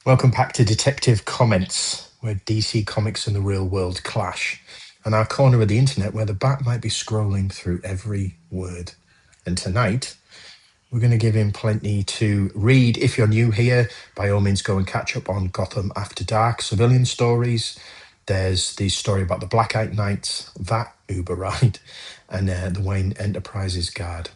Welcome back to Detective Comments, where DC Comics and the real world clash, and our corner of the internet where the bat might be scrolling through every word. And tonight, we're going to give him plenty to read. If you're new here, by all means, go and catch up on Gotham After Dark, civilian stories. There's the story about the Blackout Knights, that Uber ride, and the Wayne Enterprises Guard.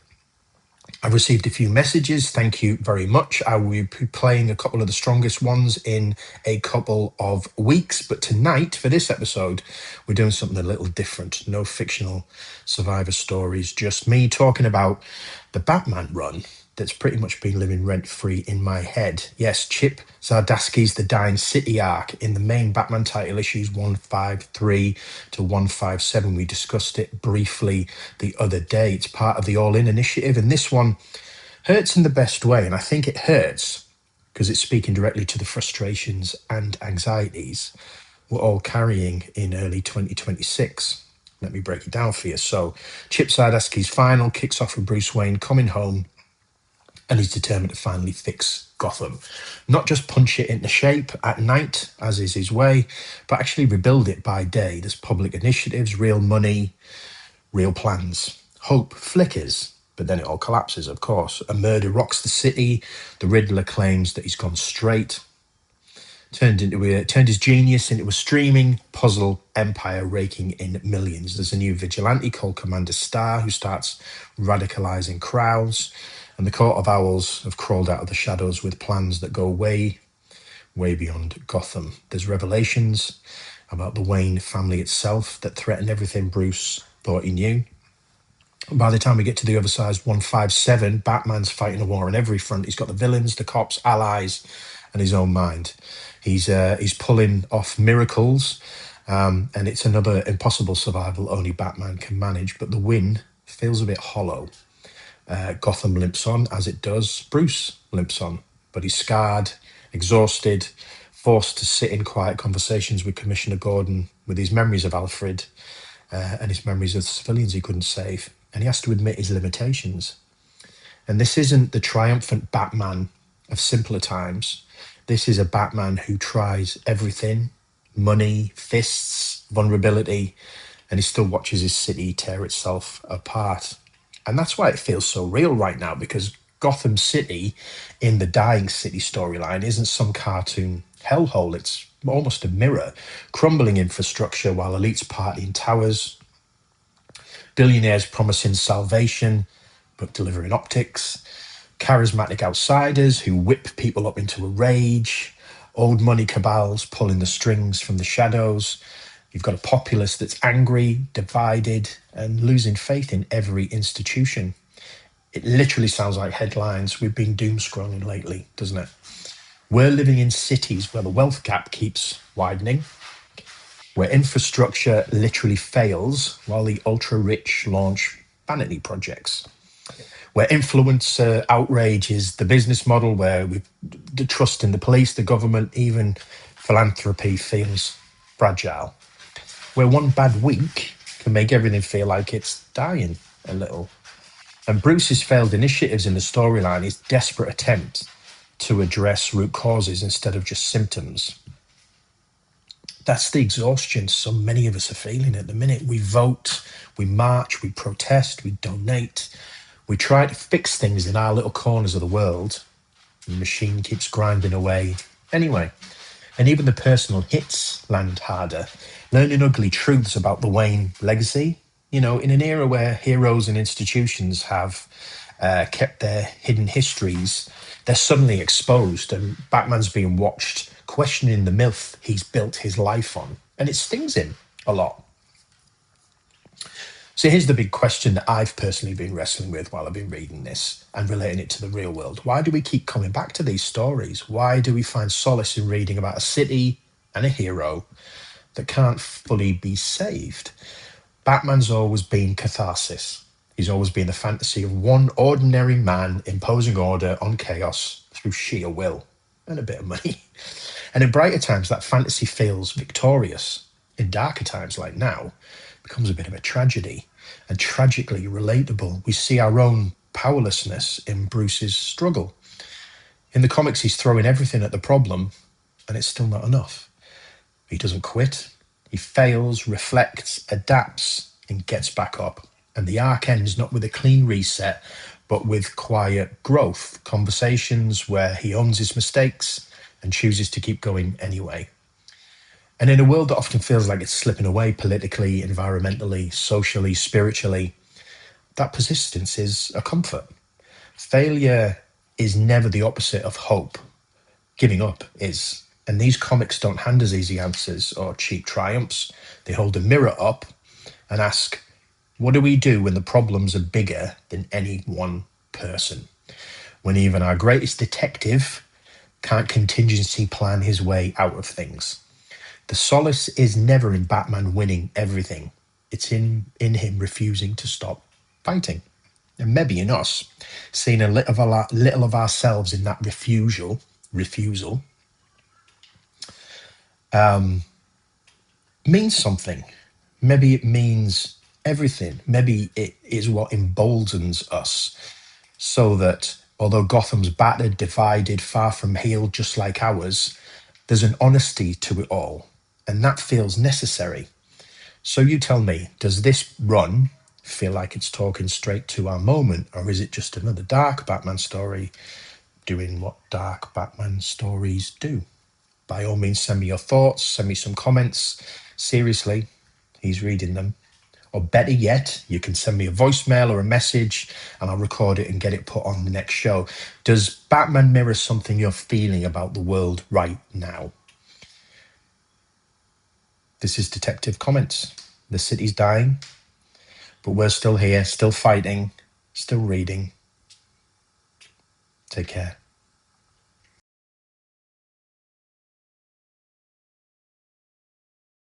I've received a few messages. Thank you very much. I will be playing a couple of the strongest ones in a couple of weeks. But tonight, for this episode, we're doing something a little different. No fictional survivor stories, just me talking about the Batman run that's pretty much been living rent-free in my head. Yes, Chip Zdarsky's The Dying City arc in the main Batman title issues 153 to 157. We discussed it briefly the other day. It's part of the All In initiative, and this one hurts in the best way. And I think it hurts because it's speaking directly to the frustrations and anxieties we're all carrying in early 2026. Let me break it down for you. So, Chip Zdarsky's final kicks off with Bruce Wayne coming home, and he's determined to finally fix Gotham. Not just punch it into shape at night, as is his way, but actually rebuild it by day. There's public initiatives, real money, real plans. Hope flickers, but then it all collapses, of course. A murder rocks the city. The Riddler claims that he's gone straight. Turned his genius into a streaming puzzle empire raking in millions. There's a new vigilante called Commander Star who starts radicalizing crowds. And the Court of Owls have crawled out of the shadows with plans that go way, way beyond Gotham. There's revelations about the Wayne family itself that threaten everything Bruce thought he knew. And by the time we get to the oversized 157, Batman's fighting a war on every front. He's got the villains, the cops, allies, and his own mind. He's pulling off miracles, and it's another impossible survival only Batman can manage. But the win feels a bit hollow. Gotham limps on, as it does. Bruce limps on, but he's scarred, exhausted, forced to sit in quiet conversations with Commissioner Gordon with his memories of Alfred and his memories of the civilians he couldn't save. And he has to admit his limitations. And this isn't the triumphant Batman of simpler times. This is a Batman who tries everything: money, fists, vulnerability, and he still watches his city tear itself apart. And that's why it feels so real right now, because Gotham City in the Dying City storyline isn't some cartoon hellhole. It's almost a mirror. Crumbling infrastructure while elites party in towers, billionaires promising salvation but delivering optics, charismatic outsiders who whip people up into a rage, old money cabals pulling the strings from the shadows. You've got a populace that's angry, divided, and losing faith in every institution. It literally sounds like headlines we've been doom scrolling lately, doesn't it? We're living in cities where the wealth gap keeps widening, where infrastructure literally fails while the ultra rich launch vanity projects, where influencer outrage is the business model, where the trust in the police, the government, even philanthropy feels fragile, where one bad week can make everything feel like it's dying a little. And Bruce's failed initiatives in the storyline, his desperate attempt to address root causes instead of just symptoms. That's the exhaustion so many of us are feeling at the minute. We vote, we march, we protest, we donate. We try to fix things in our little corners of the world. The machine keeps grinding away anyway. And even the personal hits land harder. Learning ugly truths about the Wayne legacy, in an era where heroes and institutions have kept their hidden histories, they're suddenly exposed, and Batman's being watched, questioning the myth he's built his life on. And it stings him a lot. So here's the big question that I've personally been wrestling with while I've been reading this and relating it to the real world. Why do we keep coming back to these stories? Why do we find solace in reading about a city and a hero that can't fully be saved? Batman's always been catharsis. He's always been the fantasy of one ordinary man imposing order on chaos through sheer will and a bit of money. And in brighter times, that fantasy feels victorious. In darker times like now, it becomes a bit of a tragedy, and tragically relatable. We see our own powerlessness in Bruce's struggle. In the comics, he's throwing everything at the problem, and it's still not enough. He doesn't quit. He fails, reflects, adapts, and gets back up. And the arc ends not with a clean reset, but with quiet growth, conversations where he owns his mistakes and chooses to keep going anyway. And in a world that often feels like it's slipping away politically, environmentally, socially, spiritually, that persistence is a comfort. Failure is never the opposite of hope. Giving up is. And these comics don't hand us easy answers or cheap triumphs. They hold a mirror up and ask, what do we do when the problems are bigger than any one person? When even our greatest detective can't contingency plan his way out of things. The solace is never in Batman winning everything. It's in him refusing to stop fighting. And maybe in us, seeing a little of ourselves in that refusal, means something. Maybe it means everything. Maybe it is what emboldens us so that although Gotham's battered, divided, far from healed, just like ours, there's an honesty to it all. And that feels necessary. So you tell me, does this run feel like it's talking straight to our moment, or is it just another dark Batman story doing what dark Batman stories do? By all means, send me your thoughts, send me some comments. Seriously, he's reading them. Or better yet, you can send me a voicemail or a message and I'll record it and get it put on the next show. Does Batman mirror something you're feeling about the world right now? This is Detective Comments. The city's dying, but we're still here, still fighting, still reading. Take care.